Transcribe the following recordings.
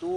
2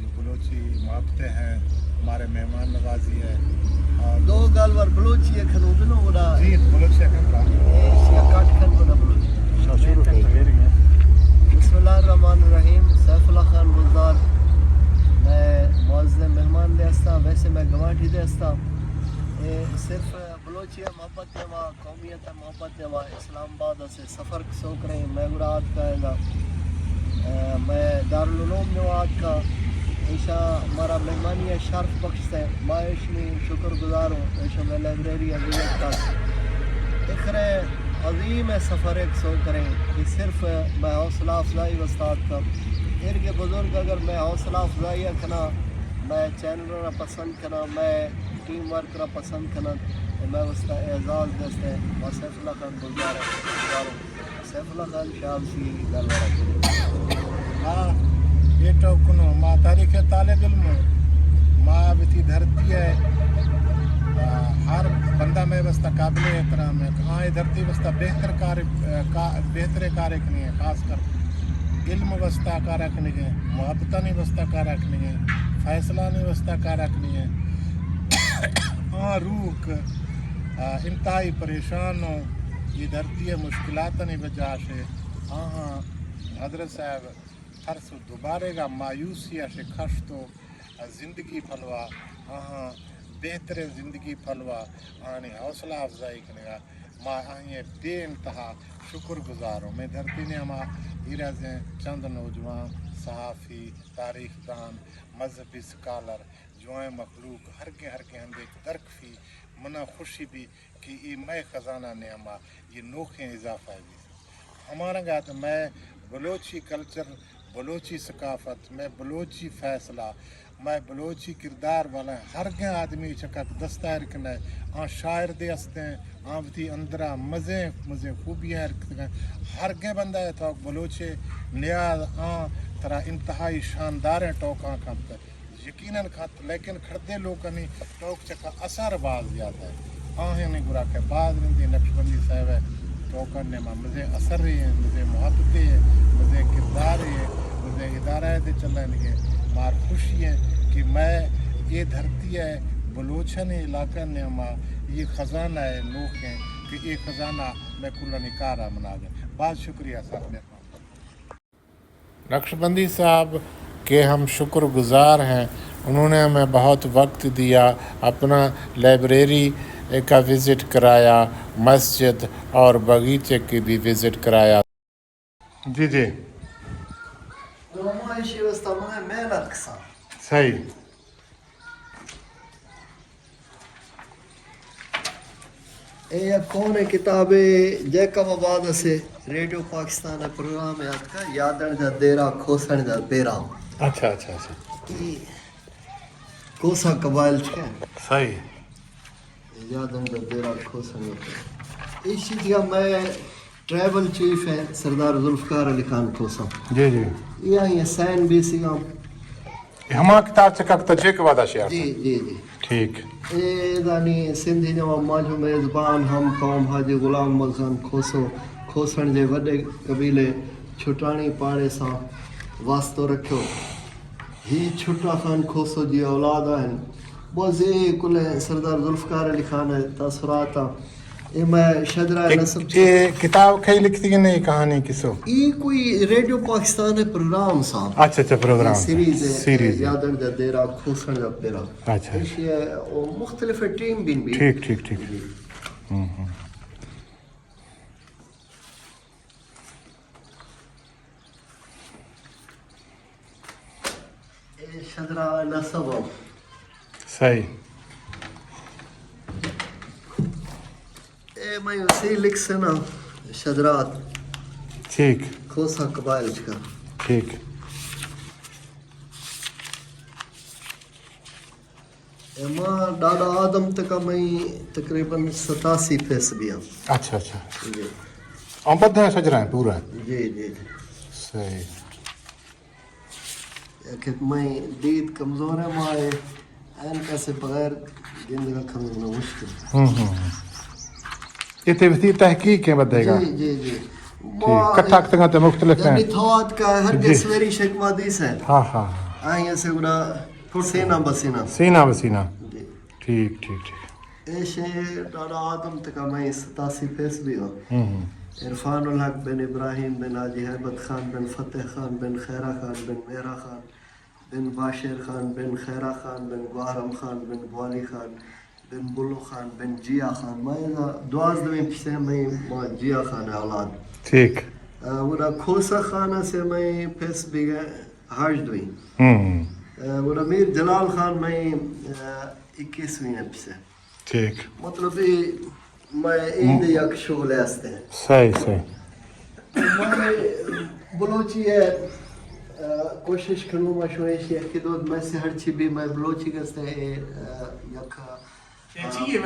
یہ بلوچی محبتیں ہیں، ہمارے مہمان نوازی ہے اور دو گالور بلوچی کھنو بنو ولا جی بلوچی کا کاٹ کھن ولا بلوچی. بسم اللہ الرحمن الرحیم. سیف اللہ خان گلزار. میں معزز مہمان دے ہستا، ویسے میں گوانٹی دے ہستا. صرف بلوچی محبت ہے وہاں، قومیت محبت ہے وہاں. اسلام آباد سے سفر سوک رہے ہیں. میں گرات کا گا، میں دارالعلوم نواد کا. ایشا ہمارا مہمانی ہے شرف بخش ہے. معاش میں شکر گزار ہوں. ایشا میں لائبریری وزٹ کا اخرے عظیم سفر ایک سو کریں. یہ صرف میں حوصلہ افزائی استاد کا ارگ بزرگ اگر میں حوصلہ افزائی کھنا، میں چینل را پسند کھنا، میں ٹیم ورک را پسند کھنا، میں وستا اعزاز دستے اور سیف اللہ خان گلزار ہوں. سیف اللہ خان شاہ سی گل ہاں یہ تو کنو ماں تاریخ طالب علم ماں بھی دھرتی ہے. ہر بندہ میں وسطہ قابل احترام ہے. ہاں یہ دھرتی وسطہ بہتر بہتر کار رکھنی ہے، خاص کر علم وسطہ کار رکھنی ہے، محبتہ نہیں وسطہ کار رکھنی ہے، فیصلہ نہیں وسطہ کار رکھنی ہے. ہاں روح انتہائی پریشان ہو یہ دھرتی ہے مشکلات نہیں بجا سے. ہاں ہاں حضرت صاحب ترس دوبارے گا مایوسی سے خش تو زندگی پھلوا. ہاں ہاں بہترین زندگی پھلوا آنی حوصلہ افزائی کرنے گا. ماں آئیں بے انتہا شکر گزار ہوں. میں دھرتی نے ہما ایرازیں چند نوجوان صحافی، تاریخ دان، مذہبی سکالر، جوائیں مخلوق ہر کے ہم ایک درک فی منا خوشی بھی کہ یہ میں خزانہ نے ہما یہ نوکھیں اضافہ بھی ہمارا گا. تو میں بلوچی کلچر، بلوچی ثقافت، میں بلوچی فیصلہ، میں بلوچی کردار والا ہر کے آدمی چکت دستہ رکھنا ہے. ہاں شاعر دے ہستے ہیں، ہاں بھی اندرا مزے خوبیاں رکھتے ہیں. ہر کے بندہ ہے تو بلوچے نیاز ہاں طرح انتہائی شاندار ہیں. ٹوکاں کھت یقیناً کھت لیکن کھڑتے لوگ نہیں ٹوک چکا اثر باز زیادہ ہے. ہاں ہے نہیں برا کہ بعض نہیں نقش بندی صاحب ہے ٹوکن نے مزے اثر رہی ہیں، مزے محبتیں ہیں، مزے کردار ہیں، مجھے ادارہ دے چلنے کے مار خوشی ہے کہ میں یہ دھرتی ہے بلوچن علاقہ نے ہمارا یہ خزانہ ہے نوک ہیں کہ یہ خزانہ میں کل نکارا منا دیں. بہت شکریہ صاحب نے نقش بندی صاحب کے ہم شکر گزار ہیں. انہوں نے ہمیں بہت وقت دیا، اپنا لائبریری کا وزٹ کرایا، مسجد اور باغیچے کی بھی وزٹ کرایا. جی جی معاشی وسطہ میں محنت کسان صحیح. اے کون کتاب جیکم آباد سے ریڈیو پاکستان پروگرام یاد کا یادن جا دیرا کھوسن جا پیرا. اچھا اچھا اچھا کوسا قبائل چھے صحیح. یادن جا دیرا کھوسن جا پیرا. اسی دیا میں ٹریول چیف ہے سردار ذوالفقار علی خان کوسا. جی جی یہ سین بی سی گام ہما کتاب چکک تجھے کے وعدہ شیار جی جی جی ٹھیک. اے دانی سندھی نوا ماجو میزبان ہم قوم حاجی غلام ملخان کھوسو کھوسن جے وڈے قبیلے چھٹانی پاڑے سا واسطو رکھو. ہی چھٹا خان کھوسو جی اولاد آئین بہت زی کل سردار ذوالفقار علی خان تاثرات. اے میں شجرہ نصب یہ کتاب کئی لکھتی کہ نہیں کہانی کسو یہ کوئی ریڈیو پاکستان پروگرام صاحب. اچھا اچھا پروگرام سیریز یادن جا دیرا کھوسن جا پیرا. اچھا مختلف ٹیم بھی ٹھیک ٹھیک ٹھیک. شجرہ نصب صحیح. اے میں اسی لکھ سنا شجرات ٹھیک کھوسا قبائل کا ٹھیک. ماں ڈاڈا آدم تک میں تقریباً 87% ہوں. اچھا اچھا جی امبد ہے سجرا ہے پورا جی جی جی. صحیح. کہ میں دید کمزور ہے ماں این کیسے بغیر زندگی کھانا مشکل. یہ تیوتی تحقیق ہے بدے گا. جی جی جی کٹھا تے مختلف ہیں یعنی تھوات کا ہر کے سویری شکمہ دیس ہے. ہاں ہاں آئیں سے بڑا سینہ بسینہ سینہ بسینہ جی ٹھیک ٹھیک ٹھیک ایشے ڈاڑا آدم تک میں 87 فیس بھی ہوں عرفان الحق بن ابراہیم بن حاجی ہیبت خان بن فتح خان بن خیرہ خان بن میرا خان بن باشر خان بن خیرہ خان بن گوارم خان بن بوالی خان بن بلو خان بن جیا خان میں 12 پسے میں جیا خان اولاد ٹھیک وڑا کھوسا خانہ سے میں پھس بھی گئے حاج دوئی وڑا میر جلال خان میں 21ویں پسے ٹھیک مطلب میں ایند یک شغل ہستے ہیں صحیح صحیح میں بلوچی ہے کوشش کروں میں شویش یہ کہ دو میں سے ہر چی بھی میں بلوچی گستے یک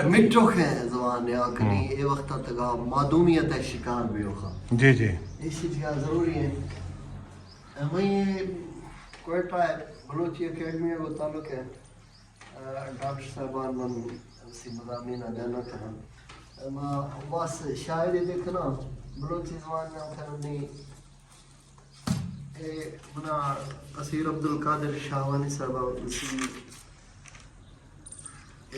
مٹرو ہے زبان یا کنی اے وقت تک معدومیت ہے شکار بھی ہوگا جی جی اسی چیز ضروری ہے میں کوئٹہ بلوچی اکیڈمی کو تعلق ہے ڈاکٹر صاحبان من سی مضامین دینا کرنا بس شاعری دیکھنا بلوچی زبان میں کرنی منا اسیر عبدالقادر شاہوانی صاحب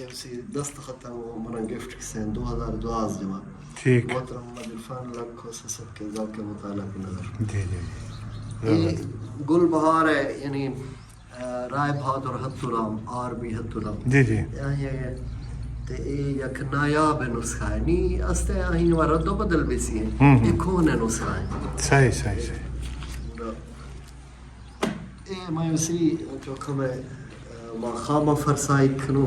اسی دستخط وہ منا گفٹ سے 2012 جمع ٹھیک محترم محمد عرفان اللہ کو سسد کے ذات کے مطالعہ کی نظر جی جی یہ گل بہار ہے یعنی رائے بہادر ہتھورام آر بی ہتھورام جی جی یہ تے یک نایاب نسخہ ہے نی استے آہین و رد و بدل بھی سی ہے یہ کون ہے نسخہ ہے صحیح صحیح صحیح میں اسی جو میں خامہ فرسائی کھنو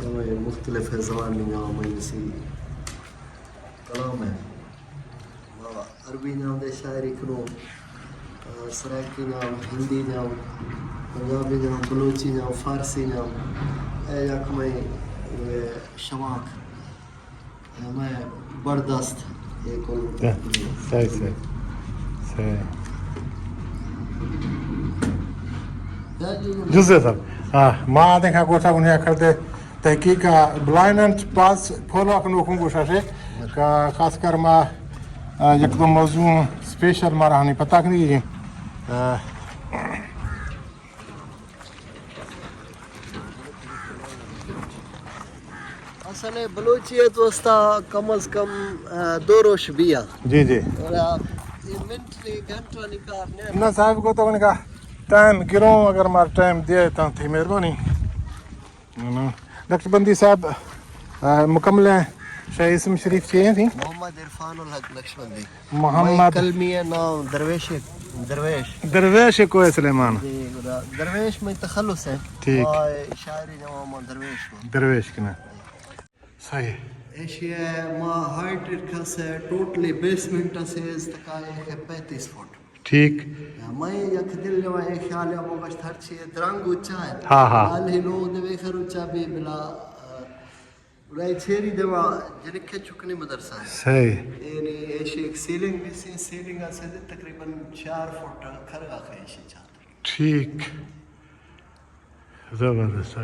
میں مختلف زبان میں جاؤں میں اسی کلام ہے عربی جاؤں دے شاعری کھنو سرائکی جاؤں ہندی جاؤں پنجابی جاؤں بلوچی جاؤں فارسی جاؤں یک میں شماک میں بردست ایک صحیح صحیح صحیح جزء صاحب ما آدھیں کھا گوٹا انہیں کرتے تحقیق بلائنڈ پاس فولو اکن وکن گوشا سے خاص کر ما یک دو موضوع سپیشل ما رہانی پتہ کنی اصل بلوچیت وسطہ کم از کم 2 روش بیا جی جی اور یہ منٹ نہیں گھنٹہ نکارنے نہ صاحب کو تو انہیں کہا ٹائم گروں اگر مار ٹائم دے تو تھی مہربانی ڈاکٹر بندی صاحب مکمل شاہ اسم شریف چاہیے تھیں محمد عرفان الحق نقشبندی محمد کلمی نام درویش درویش کوئے سلیمان درویش میں تخلص ہے ٹھیک شاعری نام درویش درویش کی نا صحیح ایشیا ما ہائٹ رکھا سے ٹوٹلی بیسمنٹ سے استقائے ہے 35 فٹ ٹھیک میں یک دل میں ایک خیال ہے وہ بس ہر چیز درنگ اونچا ہے ہاں ہاں حال ہی لوگ دے خر اونچا بھی بلا رائے چھیری دیوا جنکے چکنے مدرسہ ہے صحیح یعنی ایشی ایک سیلنگ بھی سی سیلنگ سے تقریباً 4 فٹ کھرگا خیشی چاہتا ٹھیک زبردست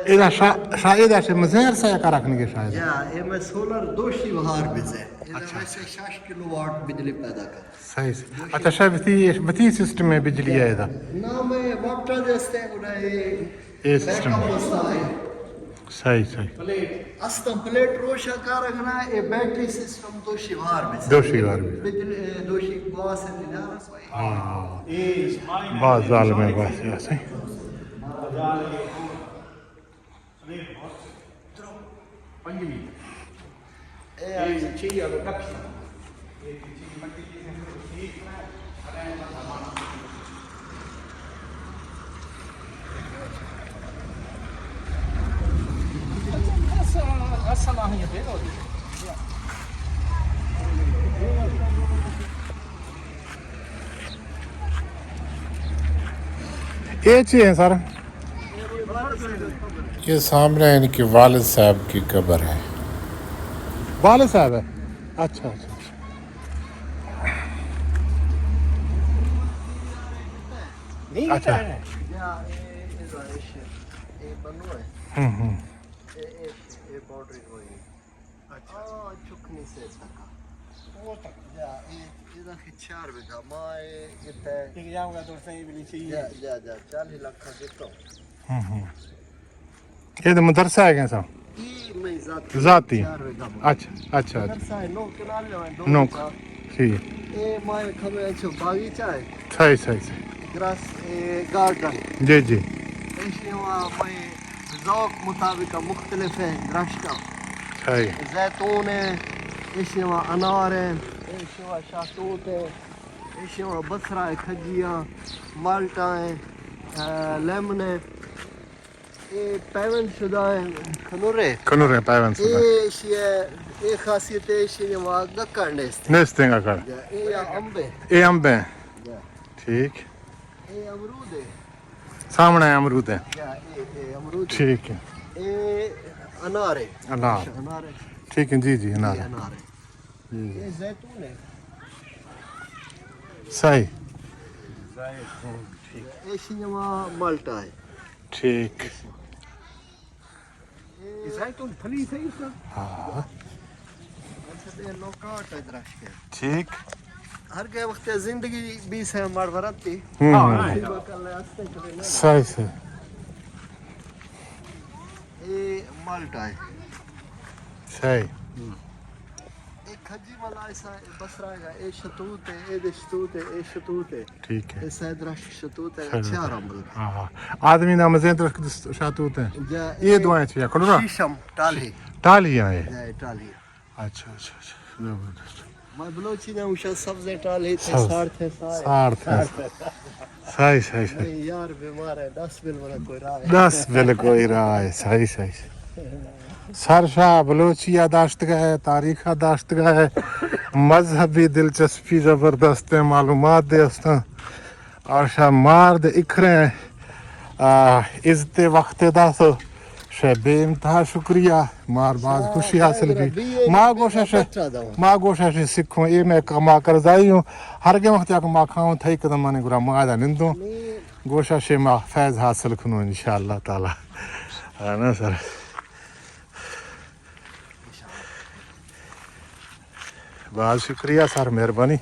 اذا شاید سے مزیر سے کا رکھنے کے شاید یا یہ میں سولر دوشی بہار بزے اذا میں سے 6 کلو واٹ بجلی پیدا کر صحیح اچھا شاید بتی سسٹم میں بجلی ہے ادھر نا میں واٹر جستے انہیں یہ سسٹم صحیح صحیح استم پلیٹ روشا کا رکھنا ہے یہ بیٹری سسٹم دوشی بہار بزے دوشی بار بھی بجلی دوشی بہار سے نجارہ سوئی بعض ظالم ہے بس ایسے یہ چیز ہے سر یہ سامنے ان کے والد صاحب کی قبر ہے والد صاحب ہے اچھا اچھا اچھا وہ تک Ja, ਇਹਦਾ ਖਿੱਚਾਰ ਵੇਗਾ ਮੈਂ ਕਿਤੇ ایک جام کا تو صحیح بھی چاہیے ਜਾ 40 ਲੱਖ ਦਿੱਤਾ یہ تو مدرسہ ہے کیسا ਇਹ ਮੈਂ ذاتی ਖਿੱਚਾਰ ਵੇਗਾ اچھا اچھا مدرسہ ہے نو کنال جو ہے نوک ٹھیک ਇਹ ਮੈਂ ਖਮੇ چ باغیچہ ہے صحیح صحیح صحیح گراس گارڈن جی جی اشیاء میں ذوق مطابق مختلف ہیں درخت صحیح زیتون ہے اشیاء انار ہے اشیاء شاہتوت ہے اشیاء بصرہ ہے کھجیاں مالٹا ہے لیمن ہے یہ پیون شدہ ہے کھنورے کنور ہے پیون سے یہ اشیاء یہ خاصیت ہے اشیاء گکڑ نیست نیستیں گا کر یہ امب ہے یہ امب ہیں ٹھیک یہ امرود ہے سامنے امرود ہے یہ امرود ہے ٹھیک ہے یہ انار ہے انار انار ہے ٹھیک ہے جی جی انار یہ ہے انار ہے یہ زیتون ہے صحیح یہ شنوا مالٹا ہے ٹھیک زیتون پھلی صحیح سر ہاں یہ لوکاٹ ہے درخت ہے ٹھیک ہر کے وقت زندگی بھی سے مار برتی صحیح صحیح یہ مالٹا ہے صحیح یہ کھجی والا ایسا بسرا ہے یہ شتوت ہے یہ شتوت ہے یہ شتوت ہے ٹھیک ہے یہ سید درخت شتوت ہے اچھا آرام ملک ہاں ہاں آدمی نام زین درخت شاتوت ہیں یہ دعائیں چھویا کنورا شیشم ٹالی ٹالی آئے ٹالی اچھا اچھا اچھا زبردست میں بلوچی نے اوشا سبزے ٹالی تھے سبز. سار تھے سارے ساڑھ صحیح صحیح صحیح نہیں یار بیمار ہے 10 بل والا کوئی راہ ہے 10 بل کوئی رائے صحیح صحیح سرشاہ بلوچی یاداشت کا ہے تاریخ یاداشت کا ہے مذہبی دلچسپی زبردست ہے معلومات دے استاں اور شاہ مار دے اکھرے عزت وقت دا سو شاہ بے انتہا شکریہ مار باز خوشی حاصل کی ماں گوشہ سے سکھوں یہ میں کما کر زائی ہوں ہر کے وقت یک ماں کھاؤں تھائی قدم مانے گرا ماں نندوں گوشہ سے ماں فیض حاصل کنوں انشاءاللہ تعالی ہے نا سر بہت شکریہ سر مہربانی